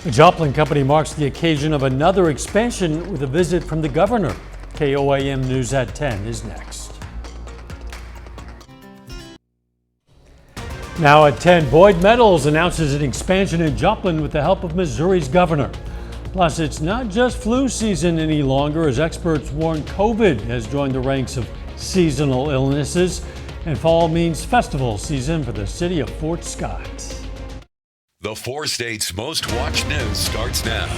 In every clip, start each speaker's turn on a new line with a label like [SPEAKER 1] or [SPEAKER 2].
[SPEAKER 1] The Joplin Company marks the occasion of another expansion with a visit from the governor. KOAM News at 10 is next. Now at 10, Boyd Metals announces an expansion in Joplin with the help of Missouri's governor. Plus, it's not just flu season any longer, as experts warn COVID has joined the ranks of seasonal illnesses, and fall means festival season for the city of Fort Scott.
[SPEAKER 2] The four states' most watched news starts now.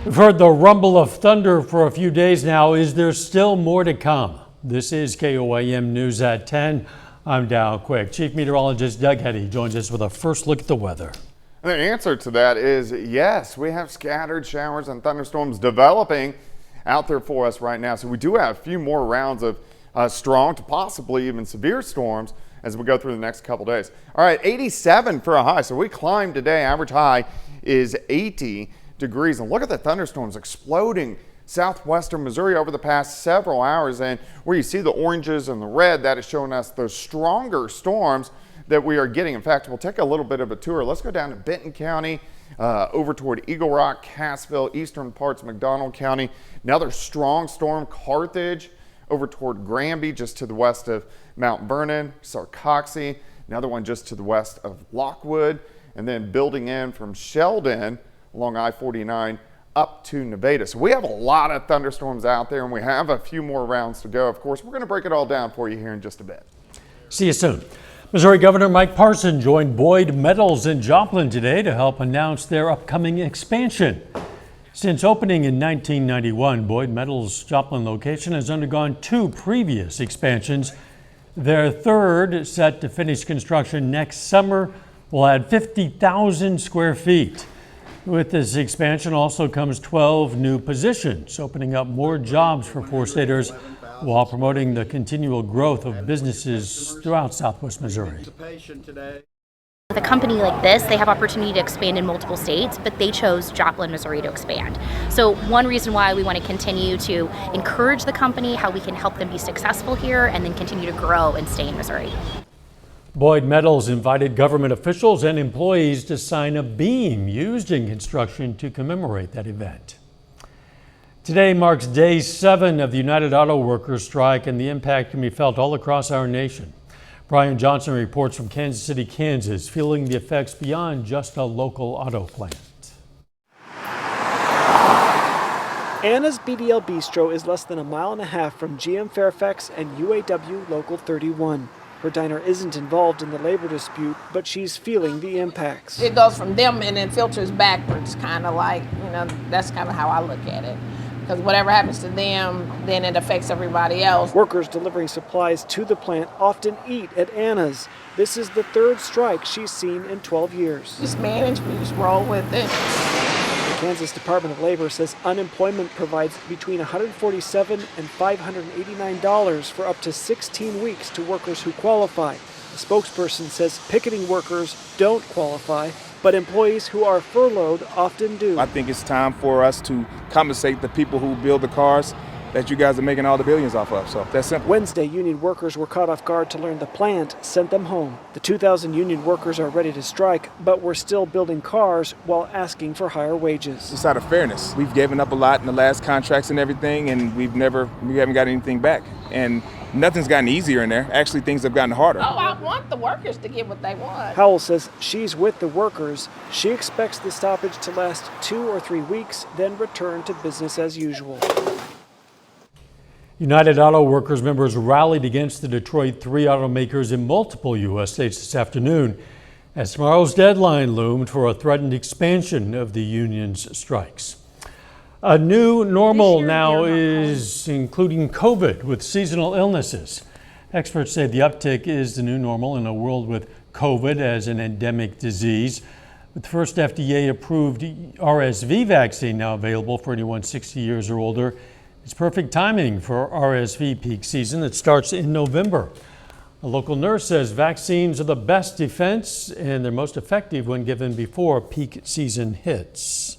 [SPEAKER 1] We've heard the rumble of thunder for a few days now. Is there still more to come? This is KOAM News at 10. I'm Dow Quick. Chief Meteorologist Doug Heddy joins us with a first look at the weather.
[SPEAKER 3] And the answer to that is yes, we have scattered showers and thunderstorms developing out there for us right now. So we do have a few more rounds of strong to possibly even severe storms as we go through the next couple days. All right, 87 for a high. So we climbed today. Average high is 80 degrees. And look at the thunderstorms exploding southwestern Missouri over the past several hours. And where you see the oranges and the red, that is showing us those stronger storms that we are getting. In fact, we'll take a little bit of a tour. Let's go down to Benton County, over toward Eagle Rock, Cassville, eastern parts of McDonald County. Another strong storm, Carthage, over toward Granby, just to the west of Mount Vernon, Sarcoxie, another one just to the west of Lockwood, and then building in from Sheldon along I-49 up to Nevada. So we have a lot of thunderstorms out there, and we have a few more rounds to go. Of course, we're going to break it all down for you here in just a bit.
[SPEAKER 1] See you soon. Missouri Governor Mike Parson joined Boyd Metals in Joplin today to help announce their upcoming expansion. Since opening in 1991, Boyd Metals' Joplin location has undergone two previous expansions. Their third, set to finish construction next summer, will add 50,000 square feet. With this expansion also comes 12 new positions, opening up more jobs for four-staters while promoting the continual growth of businesses throughout Southwest Missouri.
[SPEAKER 4] With a company like this, they have opportunity to expand in multiple states, but they chose Joplin, Missouri to expand. So one reason why we want to continue to encourage the company, how we can help them be successful here and then continue to grow and stay in Missouri.
[SPEAKER 1] Boyd Metals invited government officials and employees to sign a beam used in construction to commemorate that event. Today marks day 7 of the United Auto Workers strike, and the impact can be felt all across our nation. Brian Johnson reports from Kansas City, Kansas, feeling the effects beyond just a local auto plant.
[SPEAKER 5] Anna's BDL Bistro is less than a mile and a half from GM Fairfax and UAW Local 31. Her diner isn't involved in the labor dispute, but she's feeling the impacts.
[SPEAKER 6] It goes from them and then filters backwards, kind of like, that's kind of how I look at it. Because whatever happens to them, then it affects everybody else.
[SPEAKER 5] Workers delivering supplies to the plant often eat at Anna's. This is the third strike she's seen in 12 years.
[SPEAKER 6] Just manage, we just roll with it.
[SPEAKER 5] The Kansas Department of Labor says unemployment provides between $147 and $589 for up to 16 weeks to workers who qualify. The spokesperson says picketing workers don't qualify, but employees who are furloughed often do.
[SPEAKER 7] I think it's time for us to compensate the people who build the cars that you guys are making all the billions off of. So that's simple.
[SPEAKER 5] Wednesday, union workers were caught off guard to learn the plant sent them home. The 2,000 union workers are ready to strike, but we're still building cars while asking for higher wages.
[SPEAKER 7] It's out of fairness. We've given up a lot in the last contracts and everything, and we haven't got anything back. And nothing's gotten easier in there. Actually, things have gotten harder.
[SPEAKER 6] Oh, I want the workers to get what they want.
[SPEAKER 5] Howell says she's with the workers. She expects the stoppage to last 2 or 3 weeks, then return to business as usual.
[SPEAKER 1] United Auto Workers members rallied against the Detroit 3 automakers in multiple U.S. states this afternoon as tomorrow's deadline loomed for a threatened expansion of the union's strikes. A new normal now is including COVID with seasonal illnesses. Experts say the uptick is the new normal in a world with COVID as an endemic disease. With the first FDA-approved RSV vaccine now available for anyone 60 years or older, it's perfect timing for RSV peak season that starts in November. A local nurse says vaccines are the best defense and they're most effective when given before peak season hits.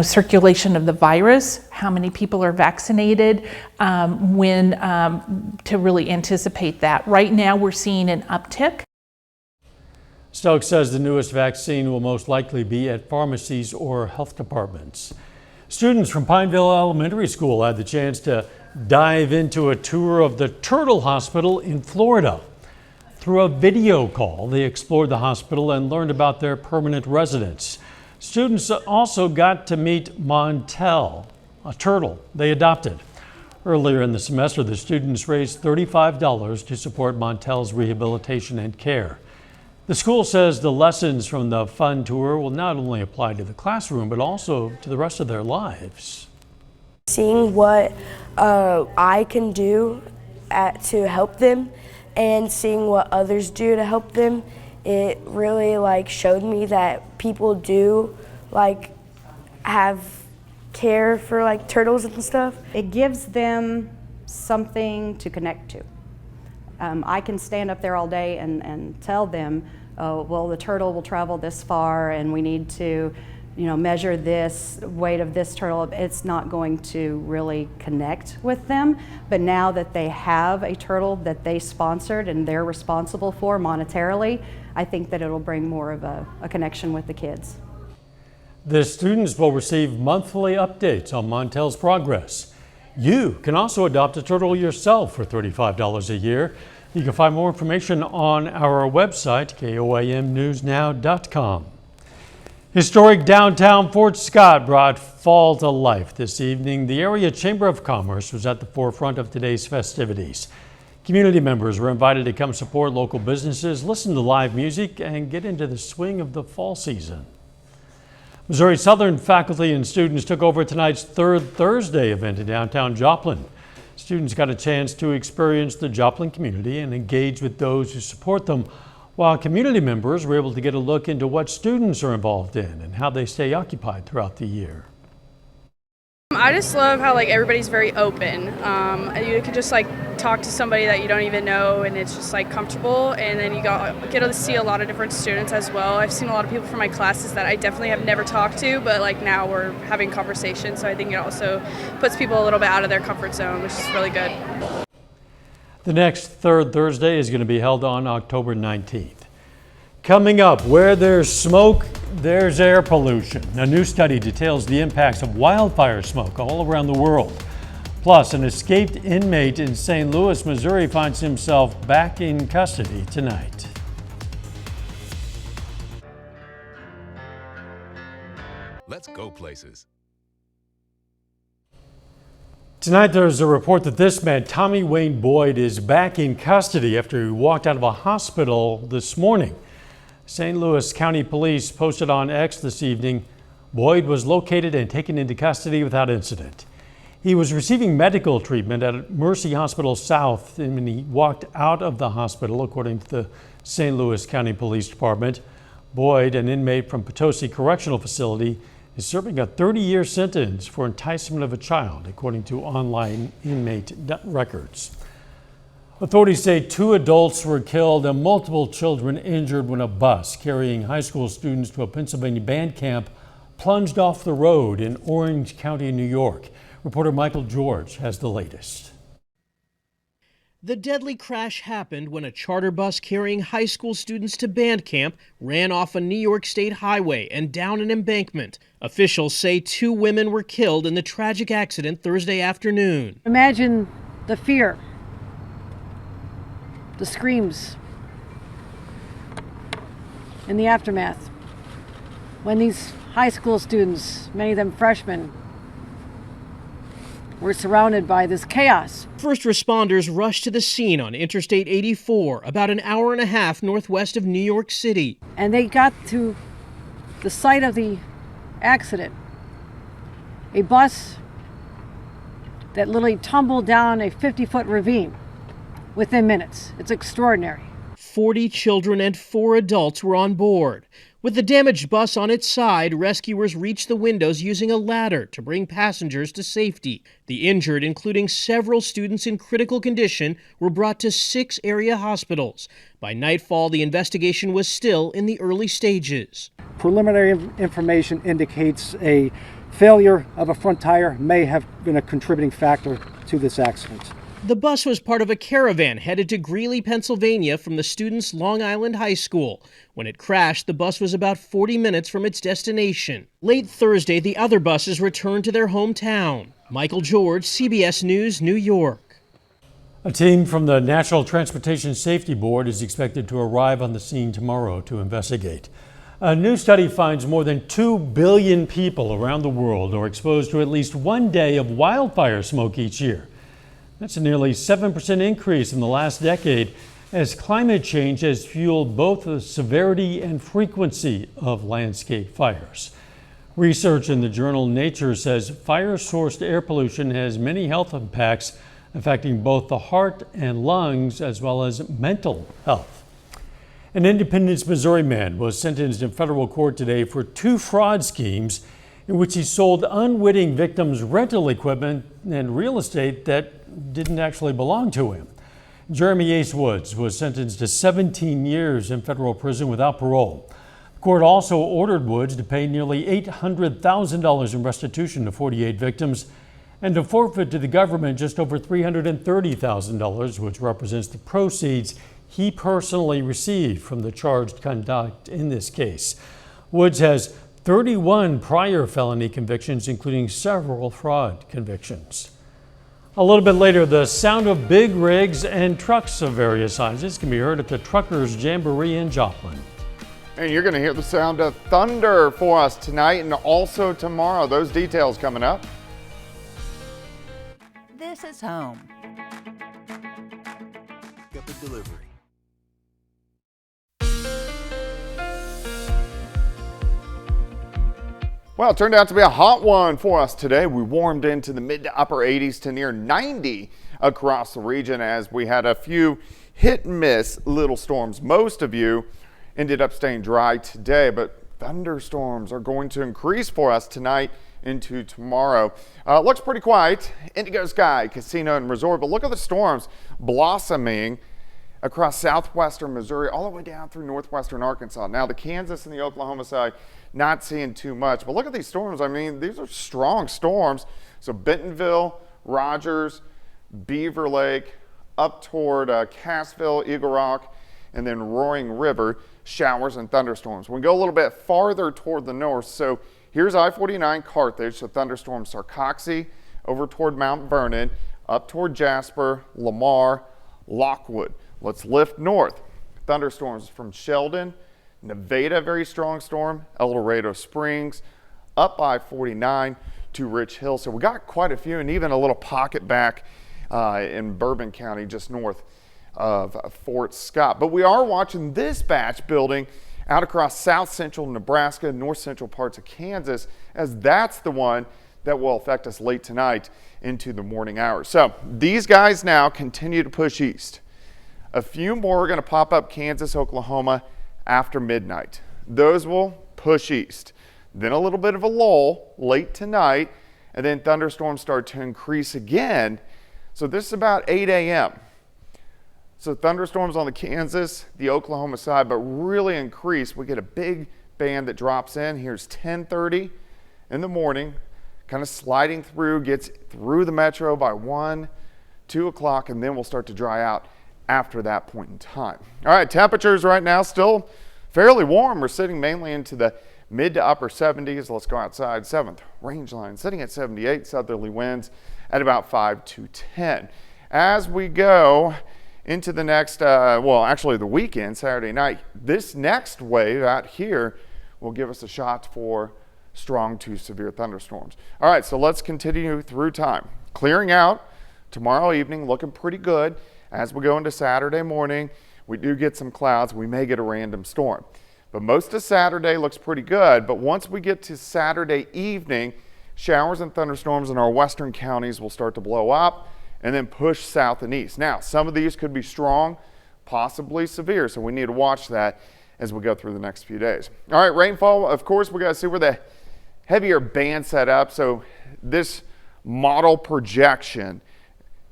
[SPEAKER 8] Circulation of the virus, how many people are vaccinated, to really anticipate that. Right now we're seeing an uptick.
[SPEAKER 1] Stokes says the newest vaccine will most likely be at pharmacies or health departments. Students from Pineville Elementary School had the chance to dive into a tour of the Turtle Hospital in Florida. Through a video call, they explored the hospital and learned about their permanent residents. Students also got to meet Montel, a turtle they adopted. Earlier in the semester, the students raised $35 to support Montel's rehabilitation and care. The school says the lessons from the fun tour will not only apply to the classroom, but also to the rest of their lives.
[SPEAKER 9] Seeing what I can do to help them and seeing what others do to help them, it really showed me that people do have care for turtles and stuff.
[SPEAKER 10] It gives them something to connect to. I can stand up there all day and tell them, oh, well, the turtle will travel this far and we need to measure this weight of this turtle. It's not going to really connect with them. But now that they have a turtle that they sponsored and they're responsible for monetarily, I think that it'll bring more of a connection with the kids.
[SPEAKER 1] The students will receive monthly updates on Montel's progress. You can also adopt a turtle yourself for $35 a year. You can find more information on our website, KOAMnewsnow.com. Historic downtown Fort Scott brought fall to life this evening. The area Chamber of Commerce was at the forefront of today's festivities. Community members were invited to come support local businesses, listen to live music, and get into the swing of the fall season. Missouri Southern faculty and students took over tonight's Third Thursday event in downtown Joplin. Students got a chance to experience the Joplin community and engage with those who support them, while community members were able to get a look into what students are involved in and how they stay occupied throughout the year.
[SPEAKER 11] I just love how everybody's very open. You can just talk to somebody that you don't even know, and it's just comfortable. And then you get to see a lot of different students as well. I've seen a lot of people from my classes that I definitely have never talked to, but now we're having conversations. So I think it also puts people a little bit out of their comfort zone, which is really good.
[SPEAKER 1] The next Third Thursday is going to be held on October 19th. Coming up, where there's smoke, there's air pollution. A new study details the impacts of wildfire smoke all around the world. Plus, an escaped inmate in St. Louis, Missouri finds himself back in custody tonight.
[SPEAKER 2] Let's go places.
[SPEAKER 1] Tonight, there's a report that this man, Tommy Wayne Boyd, is back in custody after he walked out of a hospital this morning. St. Louis County Police posted on X this evening, Boyd was located and taken into custody without incident. He was receiving medical treatment at Mercy Hospital South when he walked out of the hospital, according to the St. Louis County Police Department. Boyd, an inmate from Potosi Correctional Facility, is serving a 30-year sentence for enticement of a child, according to online inmate records. Authorities say 2 adults were killed and multiple children injured when a bus carrying high school students to a Pennsylvania band camp plunged off the road in Orange County, New York. Reporter Michael George has the latest.
[SPEAKER 12] The deadly crash happened when a charter bus carrying high school students to band camp ran off a New York State highway and down an embankment. Officials say 2 women were killed in the tragic accident Thursday afternoon.
[SPEAKER 13] Imagine the fear, the screams, in the aftermath when these high school students, many of them freshmen, were surrounded by this chaos.
[SPEAKER 12] First responders rushed to the scene on Interstate 84, about an hour and a half northwest of New York City.
[SPEAKER 13] And they got to the site of the accident. A bus that literally tumbled down a 50-foot ravine within minutes. It's extraordinary.
[SPEAKER 12] 40 children and 4 adults were on board. With the damaged bus on its side, rescuers reached the windows using a ladder to bring passengers to safety. The injured, including several students in critical condition, were brought to 6 area hospitals. By nightfall, the investigation was still in the early stages.
[SPEAKER 14] Preliminary information indicates a failure of a front tire may have been a contributing factor to this accident.
[SPEAKER 12] The bus was part of a caravan headed to Greeley, Pennsylvania from the students' Long Island High School. When it crashed, the bus was about 40 minutes from its destination. Late Thursday, the other buses returned to their hometown. Michael George, CBS News, New York.
[SPEAKER 1] A team from the National Transportation Safety Board is expected to arrive on the scene tomorrow to investigate. A new study finds more than 2 billion people around the world are exposed to at least one day of wildfire smoke each year. That's a nearly 7% increase in the last decade, as climate change has fueled both the severity and frequency of landscape fires. Research in the journal Nature says fire-sourced air pollution has many health impacts, affecting both the heart and lungs, as well as mental health. An Independence, Missouri man was sentenced in federal court today for 2 fraud schemes in which he sold unwitting victims rental equipment and real estate that didn't actually belong to him. Jeremy Ace Woods was sentenced to 17 years in federal prison without parole. The court also ordered Woods to pay nearly $800,000 in restitution to 48 victims and to forfeit to the government just over $330,000, which represents the proceeds he personally received from the charged conduct in this case. Woods has 31 prior felony convictions, including several fraud convictions. A little bit later, the sound of big rigs and trucks of various sizes can be heard at the Truckers Jamboree in Joplin.
[SPEAKER 3] And you're going to hear the sound of thunder for us tonight and also tomorrow. Those details coming up.
[SPEAKER 15] This is home. Get the delivery.
[SPEAKER 3] Well, it turned out to be a hot one for us today. We warmed into the mid to upper 80s to near 90 across the region as we had a few hit and miss little storms. Most of you ended up staying dry today, but thunderstorms are going to increase for us tonight into tomorrow. Looks pretty quiet. Indigo Sky Casino and Resort, but look at the storms blossoming across southwestern Missouri all the way down through northwestern Arkansas. Now the Kansas and the Oklahoma side not seeing too much, but look at these storms. I mean, these are strong storms. So Bentonville, Rogers, Beaver Lake, up toward Cassville, Eagle Rock, and then Roaring River, showers and thunderstorms. We go a little bit farther toward the north. So here's I-49 Carthage, so thunderstorm Sarcoxy over toward Mount Vernon, up toward Jasper, Lamar, Lockwood. Let's lift north. Thunderstorms from Sheldon, Nevada, very strong storm, El Dorado Springs, up I-49 to Rich Hill. So we got quite a few, and even a little pocket back in Bourbon County, just north of Fort Scott. But we are watching this batch building out across south central Nebraska, north central parts of Kansas, as that's the one that will affect us late tonight into the morning hours. So these guys now continue to push east. A few more are going to pop up Kansas, Oklahoma after midnight. Those will push east. Then a little bit of a lull late tonight, and then thunderstorms start to increase again. So this is about 8 a.m. So thunderstorms on the Kansas, the Oklahoma side, but really increase. We get a big band that drops in. Here's 10:30 in the morning, kind of sliding through, gets through the metro by 1, 2 o'clock, and then we'll start to dry out after that point in time. All right, temperatures right now still fairly warm. We're sitting mainly into the mid to upper 70s. Let's go outside. 7th range line sitting at 78, southerly winds at about 5 to 10. As we go into the next, actually the weekend, Saturday night, this next wave out here will give us a shot for strong to severe thunderstorms. All right, so let's continue through time. Clearing out tomorrow evening, looking pretty good. As we go into Saturday morning, we do get some clouds. We may get a random storm. But most of Saturday looks pretty good. But once we get to Saturday evening, showers and thunderstorms in our western counties will start to blow up and then push south and east. Now, some of these could be strong, possibly severe, so we need to watch that as we go through the next few days. All right, rainfall, of course, we got to see where the heavier band set up. So this model projection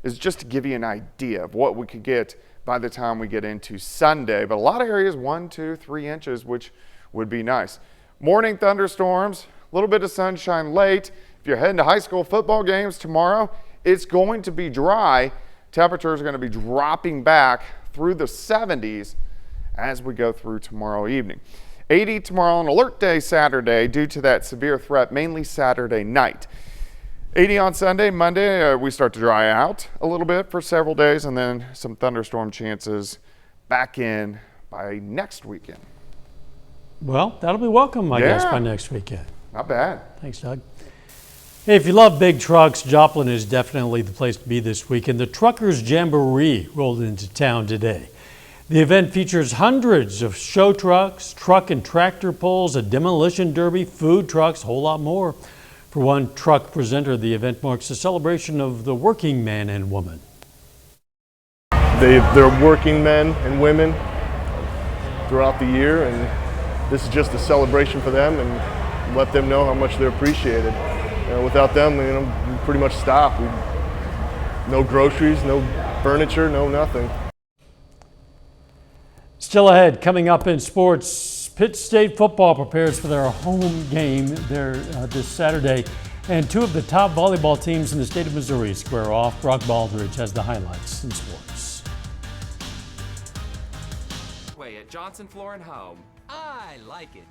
[SPEAKER 3] is just to give you an idea of what we could get by the time we get into Sunday. But a lot of areas, 1, 2, 3 inches, which would be nice. Morning thunderstorms, a little bit of sunshine late. If you're heading to high school football games tomorrow, it's going to be dry. Temperatures are going to be dropping back through the 70s as we go through tomorrow evening. 80 tomorrow on alert day Saturday due to that severe threat, mainly Saturday night. 80 on Sunday. Monday, we start to dry out a little bit for several days, and then some thunderstorm chances back in by next weekend.
[SPEAKER 1] Well, that'll be welcome, I guess, by next weekend.
[SPEAKER 3] Not bad.
[SPEAKER 1] Thanks, Doug. Hey, if you love big trucks, Joplin is definitely the place to be this weekend. The Truckers Jamboree rolled into town today. The event features hundreds of show trucks, truck and tractor pulls, a demolition derby, food trucks, a whole lot more. For one truck presenter, the event marks a celebration of the working man and woman.
[SPEAKER 16] They're working men and women throughout the year, and this is just a celebration for them and let them know how much they're appreciated. Without them, we pretty much stop. No groceries, no furniture, no nothing.
[SPEAKER 1] Still ahead, coming up in sports, Pitt State football prepares for their home game there this Saturday, and two of the top volleyball teams in the state of Missouri square off. Brock Baldridge has the highlights in sports.
[SPEAKER 17] At Johnson Floor and Home. I like it.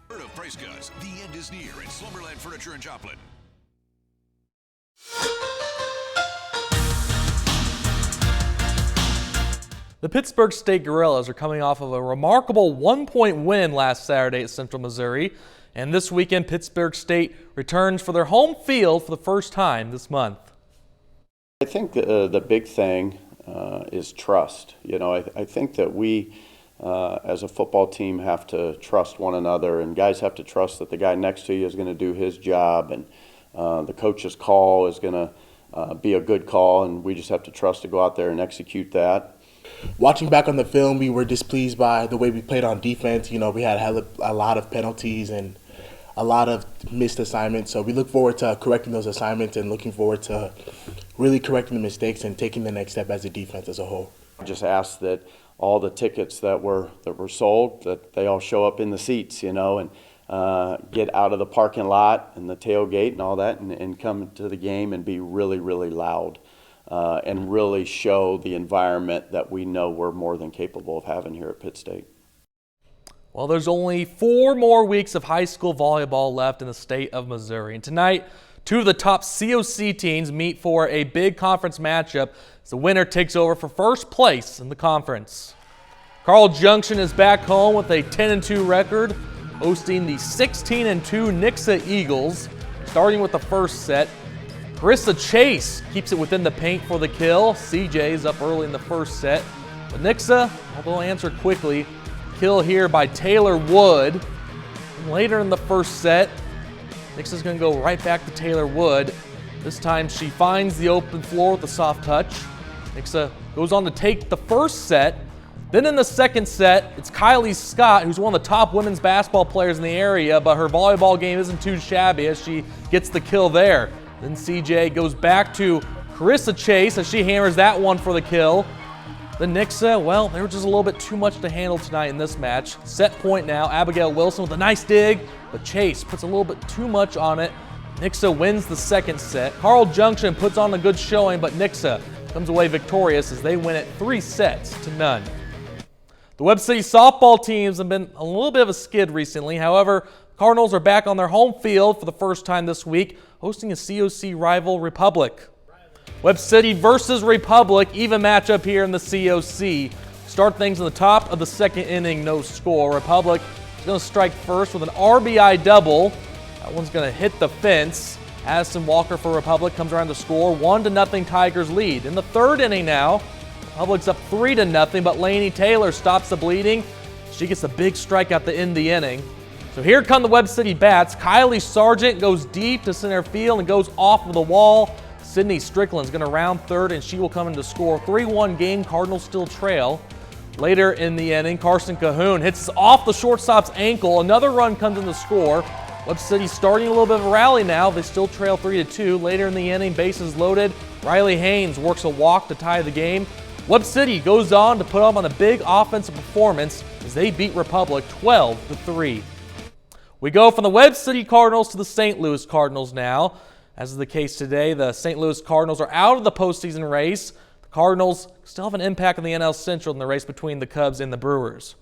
[SPEAKER 2] Word of price cuts. The end is near at Slumberland Furniture in Joplin.
[SPEAKER 18] The Pittsburgh State Gorillas are coming off of a remarkable one-point win last Saturday at Central Missouri. And this weekend, Pittsburgh State returns for their home field for the first time this month.
[SPEAKER 19] I think the big thing is trust. I think that we, as a football team, have to trust one another, and guys have to trust that the guy next to you is going to do his job, and the coach's call is going to be a good call, and we just have to trust to go out there and execute that.
[SPEAKER 20] Watching back on the film, we were displeased by the way we played on defense. We had a lot of penalties and a lot of missed assignments. So we look forward to correcting those assignments and looking forward to really correcting the mistakes and taking the next step as a defense as a whole.
[SPEAKER 19] I just ask that all the tickets that were sold, that they all show up in the seats, and get out of the parking lot and the tailgate and all that, and come to the game and be really, really loud. And really show the environment that we know we're more than capable of having here at Pitt State.
[SPEAKER 18] Well, there's only 4 more weeks of high school volleyball left in the state of Missouri. And tonight, 2 of the top COC teams meet for a big conference matchup as the winner takes over for first place in the conference. Carl Junction is back home with a 10-2 record, hosting the 16-2 Nixa Eagles. Starting with the first set, Carissa Chase keeps it within the paint for the kill. CJ is up early in the first set. But Nixa, although answered quickly, kill here by Taylor Wood. And later in the first set, Nixa's going to go right back to Taylor Wood. This time she finds the open floor with a soft touch. Nixa goes on to take the first set. Then in the second set, it's Kylie Scott, who's one of the top women's basketball players in the area, but her volleyball game isn't too shabby as she gets the kill there. Then CJ goes back to Carissa Chase as she hammers that one for the kill. Then Nixa, well, they were just a little bit too much to handle tonight in this match. Set point now, Abigail Wilson with a nice dig, but Chase puts a little bit too much on it. Nixa wins the second set. Carl Junction puts on a good showing, but Nixa comes away victorious as they win it 3-0. The Webb City softball teams have been a little bit of a skid recently. However, Cardinals are back on their home field for the first time this week, hosting a COC rival, Republic. Webb City versus Republic, even matchup here in the COC. Start things in the top of the second inning, no score. Republic is going to strike first with an RBI double. That one's going to hit the fence. Addison Walker for Republic comes around to score. 1-0 Tigers lead. In the third inning now, Republic's up 3-0, but Lainey Taylor stops the bleeding. She gets a big strike at the end of the inning. So here come the Webb City bats. Kylie Sargent goes deep to center field and goes off of the wall. Sydney Strickland's going to round third, and she will come in to score. 3-1 game, Cardinals still trail. Later in the inning, Carson Cahoon hits off the shortstop's ankle. Another run comes in to score. Webb City starting a little bit of a rally now. They still trail 3-2. Later in the inning, bases loaded. Riley Haynes works a walk to tie the game. Webb City goes on to put up on a big offensive performance as they beat Republic 12-3. We go from the Webb City Cardinals to the St. Louis Cardinals now. As is the case today, the St. Louis Cardinals are out of the postseason race. The The Cardinals still have an impact on the NL Central in the race between the Cubs and the Brewers.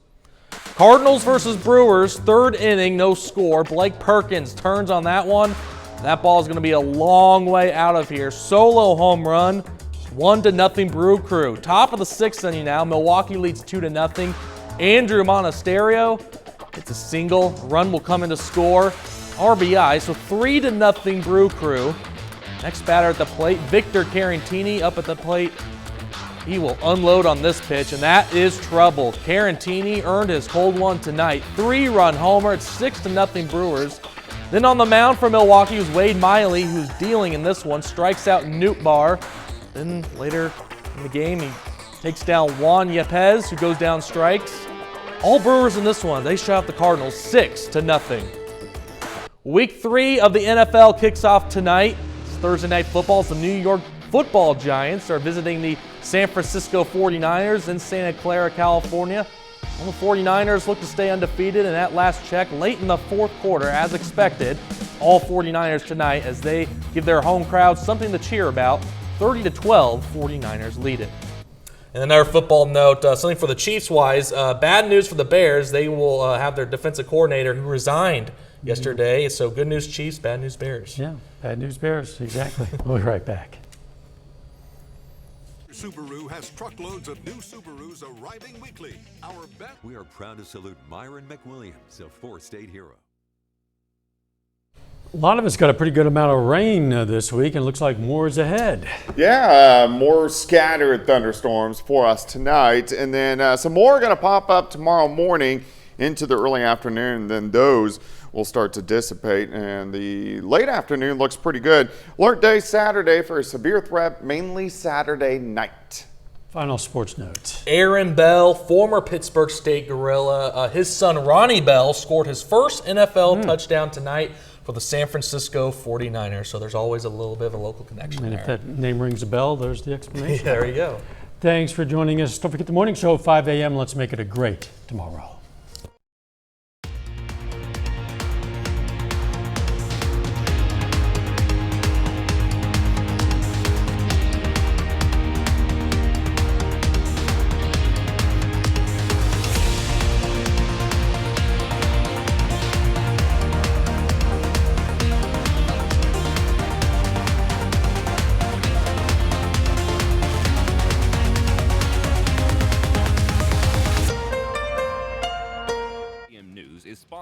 [SPEAKER 18] Cardinals versus Brewers, third inning, no score. Blake Perkins turns on that one. That ball is going to be a long way out of here. Solo home run, 1-0 Brew Crew. Top of the sixth inning now. Milwaukee leads 2-0. Andrew Monasterio hits a single. Run will come in to score. RBI, so 3-0 Brew Crew. Next batter at the plate, Victor Carantini up at the plate. He will unload on this pitch, and that is trouble. Carantini earned his cold one tonight. 3-run homer. It's 6-0 Brewers. Then on the mound for Milwaukee was Wade Miley, who's dealing in this one. Strikes out Nootbaar. Then later in the game, he takes down Juan Yepez, who goes down strikes. All Brewers in this one. They shut out the Cardinals 6-0. Week 3 of the NFL kicks off tonight. It's Thursday Night Football. The New York Football Giants are visiting the San Francisco 49ers in Santa Clara, California. Well, the 49ers look to stay undefeated, and at last check, late in the fourth quarter, as expected, all 49ers tonight as they give their home crowd something to cheer about. 30-12, 49ers lead it. And another football note, something for the Chiefs-wise, bad news for the Bears. They will have their defensive coordinator who resigned yesterday. So good news Chiefs, bad news Bears.
[SPEAKER 1] Yeah, bad news Bears, exactly. We'll be right back.
[SPEAKER 21] Subaru has truckloads of new Subarus arriving weekly.
[SPEAKER 2] We are proud to salute Myron McWilliams, a four-state hero.
[SPEAKER 1] A lot of us got a pretty good amount of rain this week, and it looks like more is ahead.
[SPEAKER 3] Yeah, more scattered thunderstorms for us tonight, and then some more are going to pop up tomorrow morning into the early afternoon, and then those will start to dissipate, and the late afternoon looks pretty good. Alert day Saturday for a severe threat, mainly Saturday night.
[SPEAKER 1] Final sports note.
[SPEAKER 18] Aaron Bell, former Pittsburgh State Gorilla, his son Ronnie Bell scored his first NFL touchdown tonight for the San Francisco 49ers. So there's always a little bit of a local connection
[SPEAKER 1] And
[SPEAKER 18] there.
[SPEAKER 1] if that name rings a bell, there's the explanation.
[SPEAKER 18] There you go.
[SPEAKER 1] Thanks for joining us. Don't forget the morning show, 5 a.m. Let's make it a great tomorrow.